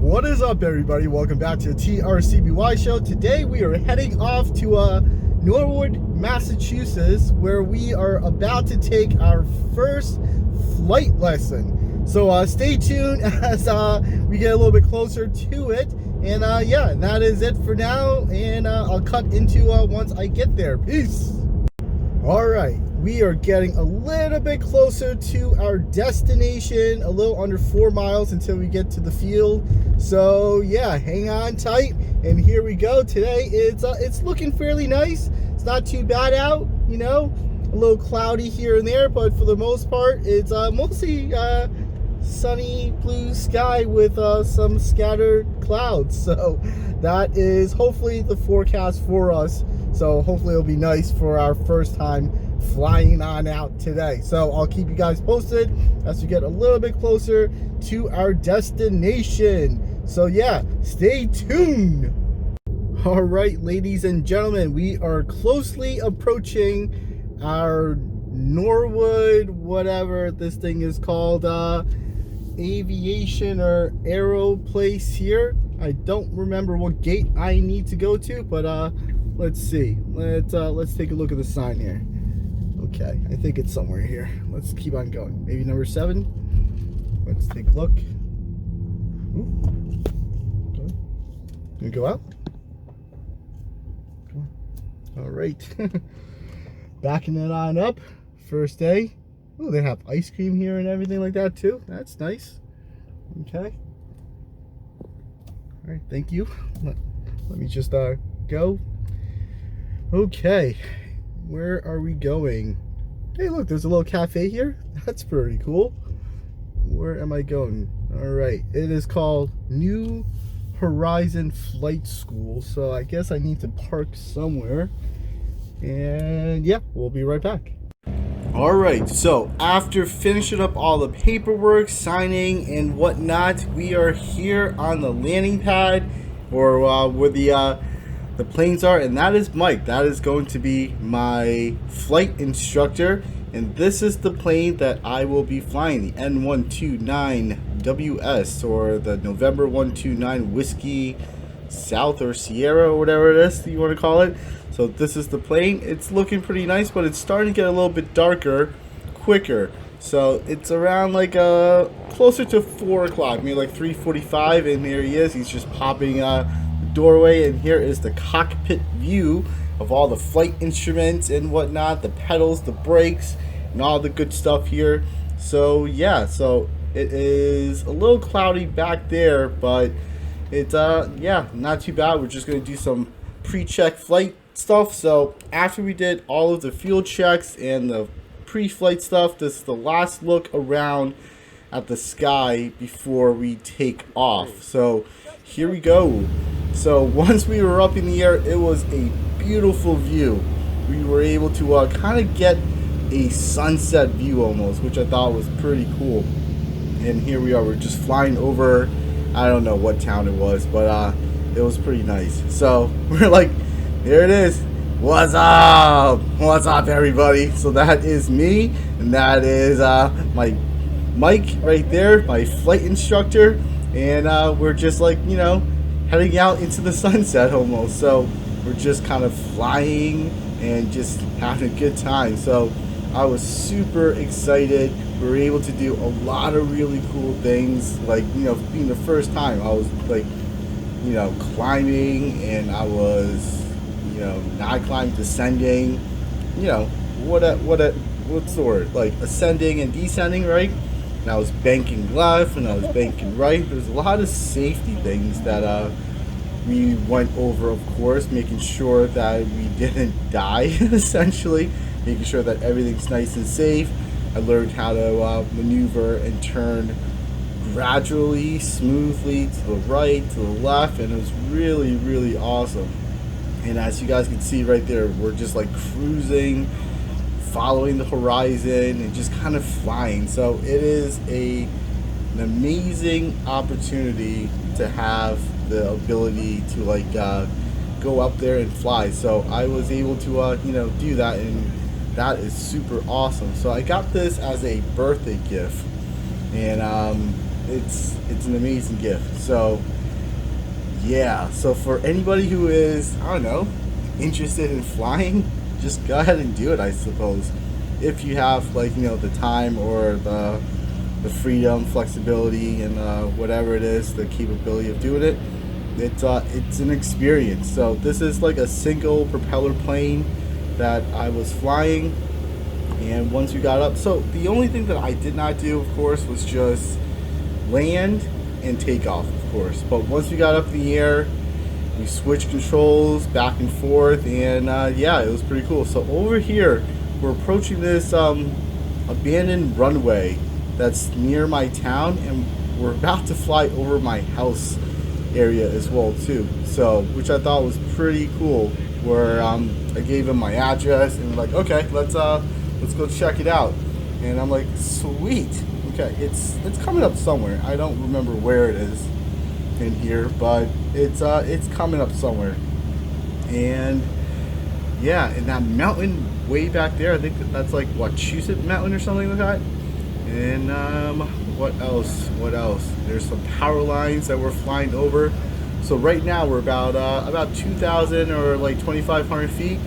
What is up, everybody? Welcome back to the TRCBY show. Today we are heading off to Norwood, Massachusetts, where we are about to take our first flight lesson. So stay tuned as we get a little bit closer to it. And yeah, that is it for now. And I'll cut into once I get there. Peace. All right, we are getting a little bit closer to our destination, a little under 4 miles until we get to the field. So yeah, hang on tight, and here we go. Today it's looking fairly nice. It's not too bad out, you know, a little cloudy here and there, but for the most part, it's mostly sunny blue sky with some scattered clouds. So that is hopefully the forecast for us. So hopefully it'll be nice for our first time flying on out today. So I'll keep you guys posted as we get a little bit closer to our destination. So yeah, stay tuned. All right, ladies and gentlemen, we are closely approaching our Norwood, whatever this thing is called, aviation or aero place here. I don't remember what gate I need to go to, but let's see. Let's take a look at the sign here. Okay, I think it's somewhere here. Let's keep on going. Maybe number 7. Let's take a look. Ooh. Okay. Can we go out? Come on. All right. Backing it on up. First day. Oh, they have ice cream here and everything like that too. That's nice. Okay. All right, thank you. Let me just go. Okay, where are we going? Hey, look, there's a little cafe here. That's pretty cool. Where am I going? All right, it is called New Horizon Flight School. So I guess I need to park somewhere. And yeah, we'll be right back. All right, so after finishing up all the paperwork, signing and whatnot, we are here on the landing pad, or where the planes are, and that is Mike. That is going to be my flight instructor, and this is the plane that I will be flying, the N129WS, or the November 129 Whiskey South or Sierra, or whatever it is that you want to call it. So this is the plane. It's looking pretty nice, but it's starting to get a little bit darker quicker. So it's around like closer to 4 o'clock, maybe like 3:45, and here he is. He's just popping the doorway, and here is the cockpit view of all the flight instruments and whatnot, the pedals, the brakes, and all the good stuff here. So yeah, so it is a little cloudy back there, but it's yeah, not too bad. We're just gonna do some pre-check flight stuff. So after we did all of the fuel checks and the pre-flight stuff, this is the last look around at the sky before we take off. So here we go. So once we were up in the air, it was a beautiful view. We were able to kind of get a sunset view almost, which I thought was pretty cool. And here we are, we're just flying over, I don't know what town it was, but it was pretty nice. So we're like, there it is. What's up? What's up, everybody? So that is me, and that is my Mike right there, my flight instructor, and we're just like, you know, heading out into the sunset almost. So we're just kind of flying and just having a good time. So I was super excited. We were able to do a lot of really cool things, like, you know, being the first time. I was like, you know, climbing, and I was, you know, not climbing, descending, you know, what's the word, like ascending and descending, right? And I was banking left and I was banking right. There's a lot of safety things that we went over, of course, making sure that we didn't die, essentially, making sure that everything's nice and safe. I learned how to maneuver and turn gradually, smoothly, to the right, to the left, and it was really, really awesome. And as you guys can see right there, we're just like cruising, following the horizon, and just kind of flying. So it is an amazing opportunity to have the ability to like go up there and fly. So I was able to you know, do that, and that is super awesome. So I got this as a birthday gift, and it's an amazing gift. So yeah, so for anybody who is, I don't know, interested in flying, just go ahead and do it, I suppose. If you have, like, the time or the freedom, flexibility, and whatever it is, the capability of doing it, it's an experience. So this is like a single propeller plane that I was flying, and once we got up, so the only thing that I did not do, of course, was just land and take off, of course. But once we got up in the air, we switched controls back and forth, and yeah, it was pretty cool. So over here, we're approaching this abandoned runway that's near my town, and we're about to fly over my house area as well too. So, which I thought was pretty cool. Where I gave him my address, and we're like, okay, let's go check it out. And I'm like, sweet. Okay, it's coming up somewhere. I don't remember where it is in here, but it's coming up somewhere. And yeah, and that mountain way back there, I think that's like Wachusett Mountain or something like that. And what else? What else? There's some power lines that we're flying over. So right now we're about 2,000 or like 2,500 feet,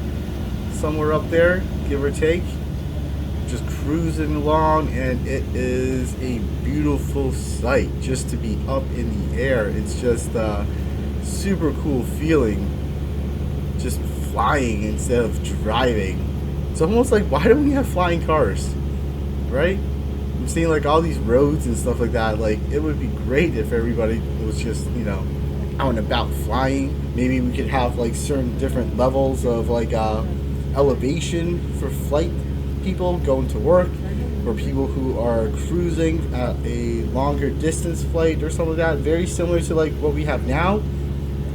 somewhere up there, give or take. Just cruising along, and it is a beautiful sight just to be up in the air. It's just a super cool feeling, just flying instead of driving. It's almost like, why don't we have flying cars, right? I'm seeing like all these roads and stuff like that. Like, it would be great if everybody was just, out and about flying. Maybe we could have like certain different levels of like elevation for flight people going to work, or people who are cruising at a longer distance flight or something like that. Very similar to like what we have now,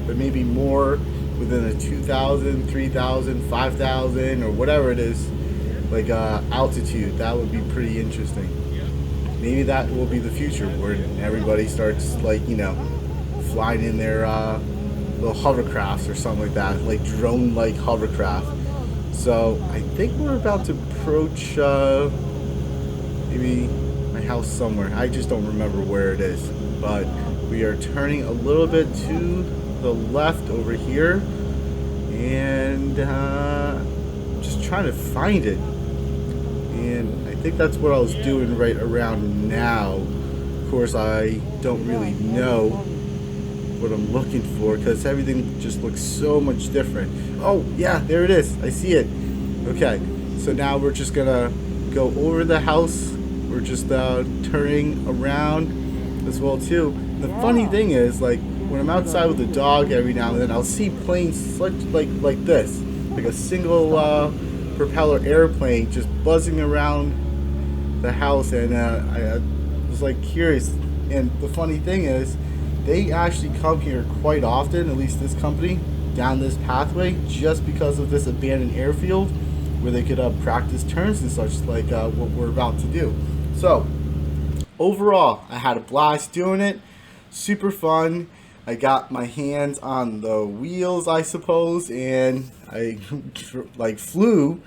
but maybe more within a 2,000, 3,000, 5,000 or whatever it is, like altitude. That would be pretty interesting. Maybe that will be the future, where everybody starts like, flying in their little hovercrafts or something like that, like drone-like hovercraft. So I think we're about to approach maybe my house somewhere. I just don't remember where it is, but we are turning a little bit to the left over here, and just trying to find it. And I think that's what I was doing right around now. Of course, I don't really know what I'm looking for, because everything just looks so much different. Oh yeah, there it is. I see it. Okay, so now we're just gonna go over the house. We're just turning around as well too. The funny thing is, like, when I'm outside with the dog, every now and then I'll see planes like this, like a single propeller airplane just buzzing around the house, and I was like curious. And the funny thing is, they actually come here quite often, at least this company, down this pathway, just because of this abandoned airfield where they could practice turns and such, like what we're about to do. So overall, I had a blast doing it. Super fun. I got my hands on the wheels, I suppose, and I like flew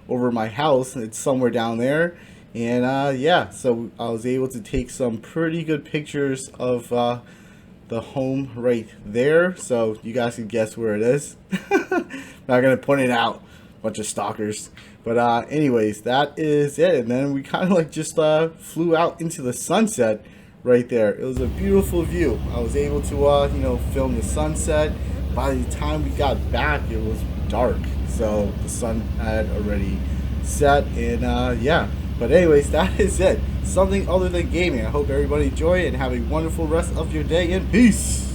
over my house. It's somewhere down there. And yeah, so I was able to take some pretty good pictures of the home right there, so you guys can guess where it is. Not gonna point it out, bunch of stalkers. But anyways, that is it. And then we kind of like just flew out into the sunset right there. It was a beautiful view. I was able to film the sunset. By the time we got back, it was dark, so the sun had already set. And yeah, but anyways, that is it. Something other than gaming. I hope everybody enjoy it and have a wonderful rest of your day, and peace.